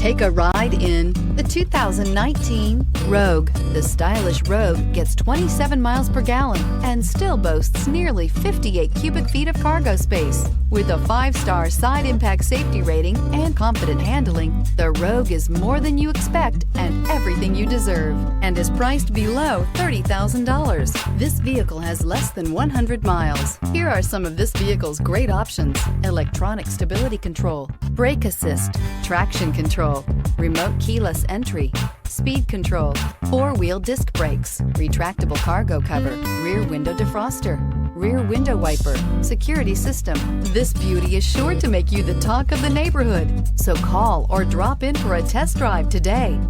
Take a ride in the 2019 Rogue. The stylish Rogue gets 27 miles per gallon and still boasts nearly 58 cubic feet of cargo space. With a 5-star side impact safety rating and confident handling, the Rogue is more than you expect and everything you deserve, and is priced below $30,000. This vehicle has less than 100 miles. Here are some of this vehicle's great options: electronic stability control, brake assist, traction control, remote keyless entry, speed control, 4-wheel disc brakes, retractable cargo cover, rear window defroster, rear window wiper, security system. This beauty is sure to make you the talk of the neighborhood. So call or drop in for a test drive today.